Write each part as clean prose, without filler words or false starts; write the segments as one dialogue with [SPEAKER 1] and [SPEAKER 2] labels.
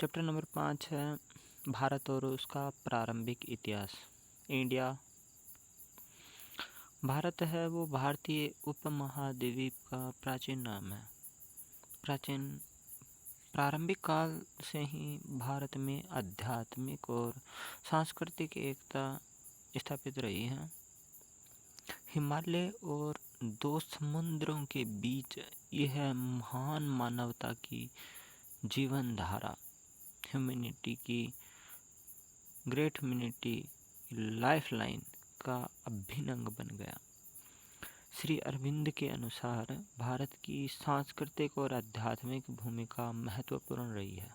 [SPEAKER 1] Chapter number 5 है भारत और उसका प्रारंभिक इतिहास। इंडिया। भारत है वो भारतीय उपमहाद्वीप का प्राचीन नाम है। प्रारंभिक काल से ही भारत में आध्यात्मिक और सांस्कृतिक एकता स्थापित रही है। हिमालय और दो समुद्रों के बीच यह महान मानवता की जीवन धारा ह्यूमैनिटी की ग्रेट ह्यूमैनिटी लाइफलाइन का अभिन्न अंग बन गया। श्री अरविंद के अनुसार भारत की सांस्कृतिक और आध्यात्मिक भूमिका महत्वपूर्ण रही है।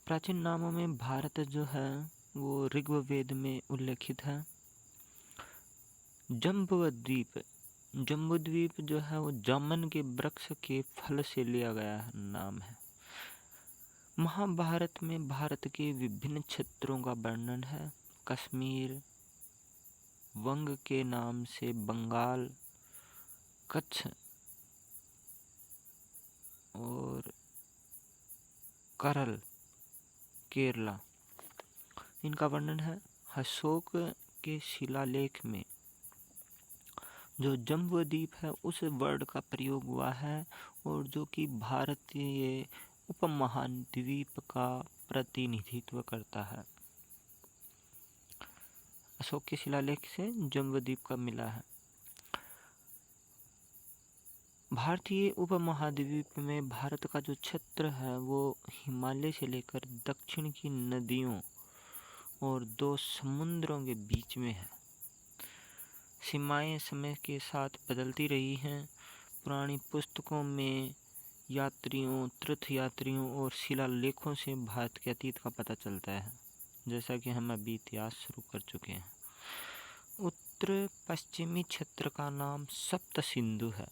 [SPEAKER 1] प्राचीन नामों में भारत जो है वो ऋग्वेद में उल्लेखित है। जम्बूद्वीप जो है वो जामुन के वृक्ष के फल से लिया गया नाम है। महाभारत में भारत के विभिन्न क्षेत्रों का वर्णन है। कश्मीर, वंग के नाम से बंगाल, कच्छ और करल केरला, इनका वर्णन है। अशोक के शिलालेख में जो जम्बूद्वीप है उस वर्ड का प्रयोग हुआ है और जो कि भारतीय उपमहाद्वीप का प्रतिनिधित्व करता है। अशोक के शिलालेख से जम्बूद्वीप का मिला है। भारतीय उपमहाद्वीप में भारत का जो क्षेत्र है वो हिमालय से लेकर दक्षिण की नदियों और दो समुद्रों के बीच में है। सीमाएं समय के साथ बदलती रही हैं। पुरानी पुस्तकों में यात्रियों, तीर्थयात्रियों और शिलालेखों से भारत के अतीत का पता चलता है, जैसा कि हम अभी इतिहास शुरू कर चुके हैं। उत्तर पश्चिमी क्षेत्र का नाम सप्त सिंधु है।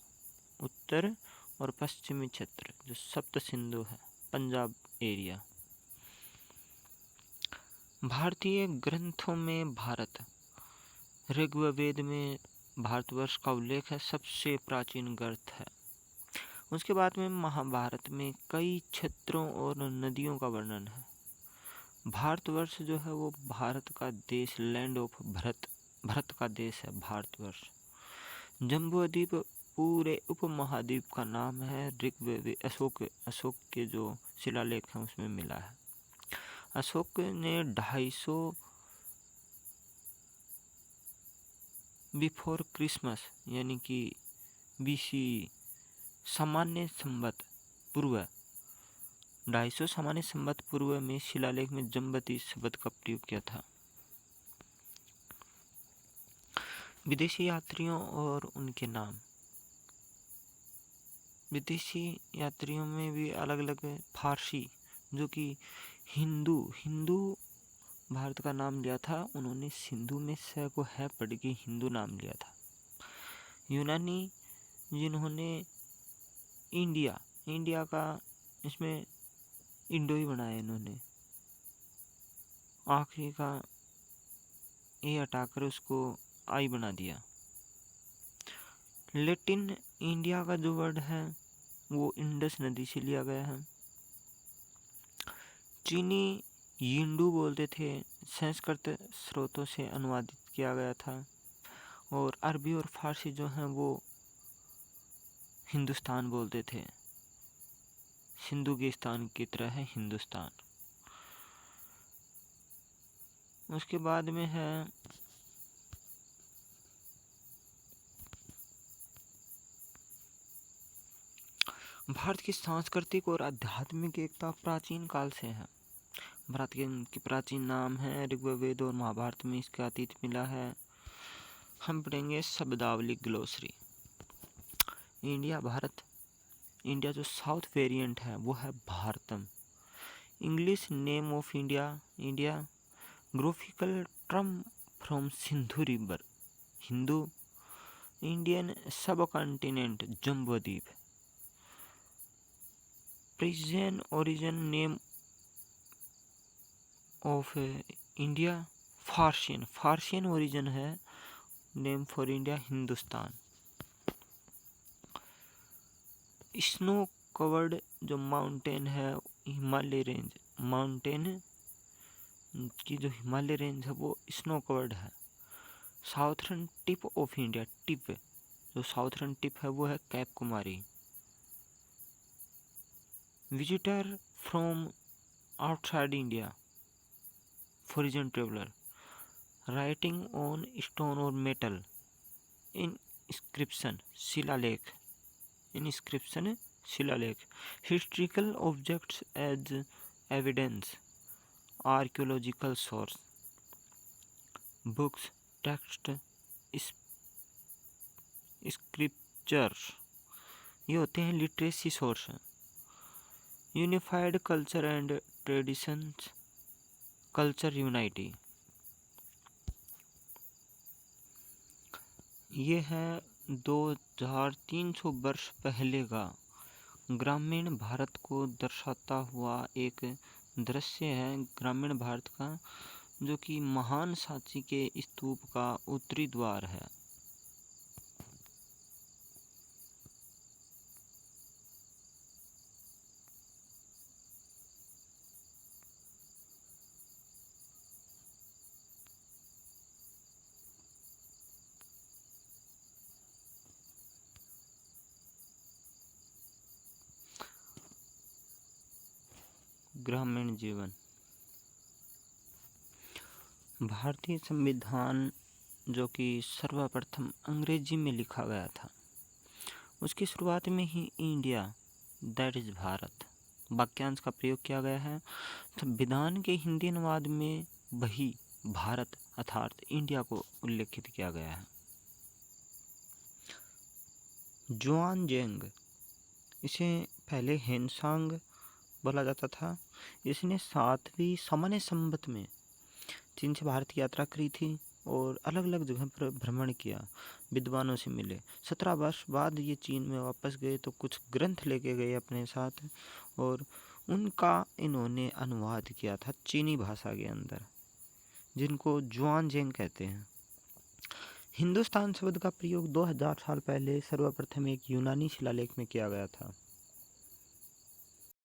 [SPEAKER 1] उत्तर और पश्चिमी क्षेत्र जो सप्त सिंधु है, पंजाब एरिया। भारतीय ग्रंथों में भारत, ऋग्वेद में भारतवर्ष का उल्लेख है, सबसे प्राचीन ग्रंथ है। उसके बाद में महाभारत में कई क्षेत्रों और नदियों का वर्णन है। भारतवर्ष जो है वो भारत का देश, लैंड ऑफ भरत का देश है भारतवर्ष। जम्बूद्वीप पूरे उपमहाद्वीप का नाम है। ऋग्वेद अशोक के जो शिलालेख हैं उसमें मिला है। अशोक ने 250 बिफोर क्रिसमस यानी कि बीसी सामान्य संवत पूर्व 250 सामान्य संवत पूर्व में शिलालेख में जम्बूद्वीप शब्द का प्रयोग किया था। विदेशी यात्रियों और उनके नाम। विदेशी यात्रियों में भी अलग अलग फारसी जो कि हिंदू भारत का नाम लिया था, उन्होंने सिंधु में स को है पढ़ के हिंदू नाम लिया था। यूनानी जिन्होंने इंडिया का इसमें इंडो ही बनाया इन्होंने, आखिरी का ए हटाकर उसको आई बना दिया। लेटिन इंडिया का जो वर्ड है वो इंडस नदी से लिया गया है। चीनी यिंडू बोलते थे, संस्कृत स्रोतों से अनुवादित किया गया था। और अरबी और फारसी जो हैं वो हिंदुस्तान बोलते थे, सिंधु के स्थान की तरह है हिंदुस्तान। उसके बाद में है भारत की सांस्कृतिक और आध्यात्मिक एकता प्राचीन काल से है। भारत के प्राचीन नाम है। ऋग्वेद और महाभारत में इसका अतीत मिला है। हम पढ़ेंगे शब्दावली ग्लोसरी। इंडिया जो साउथ वेरिएंट है वो है Bharatam. English name of India geographical term from Sindhu river. Hindu Indian subcontinent Jambudvipa. Present origin name of India Persian origin है name for India Hindustan. Snow covered जो माउंटेन है, हिमालय रेंज, माउंटेन की जो हिमालय रेंज है वो स्नो कवर्ड है। Southern tip of India, tip जो southern tip है वो है cape Kumari. Visitor from outside India, foreign traveller, writing on stone और मेटल, इंस्क्रिप्शन शिलालेख, इंस्क्रिप्शन शिलालेख, historical objects as evidence, archaeological source, books, text, scriptures, ये होते हैं literacy source. Unified culture and traditions, culture unity, ये है 2300 वर्ष पहले का ग्रामीण भारत को दर्शाता हुआ एक दृश्य है, ग्रामीण भारत का, जो कि महान सांची के स्तूप का उत्तरी द्वार है। ग्रामीण जीवन, भारतीय संविधान जो कि सर्वप्रथम अंग्रेजी में लिखा गया था, उसकी शुरुआत में ही इंडिया दैट इज भारत वाक्यांश का प्रयोग किया गया है। संविधान के हिंदी अनुवाद में वही भारत अर्थात इंडिया को उल्लेखित किया गया है। जुआनजेंग, इसे पहले हेनसांग बोला जाता था। इसने 7वीं सामान्य संवत में चीन से भारत की यात्रा करी थी और अलग अलग जगह पर भ्रमण किया, विद्वानों से मिले। 17 वर्ष बाद ये चीन में वापस गए तो कुछ ग्रंथ लेके गए अपने साथ और उनका इन्होंने अनुवाद किया था चीनी भाषा के अंदर, जिनको जुआनजेंग कहते हैं। हिंदुस्तान शब्द का प्रयोग 2000 साल पहले सर्वप्रथम एक यूनानी शिलालेख में किया गया था।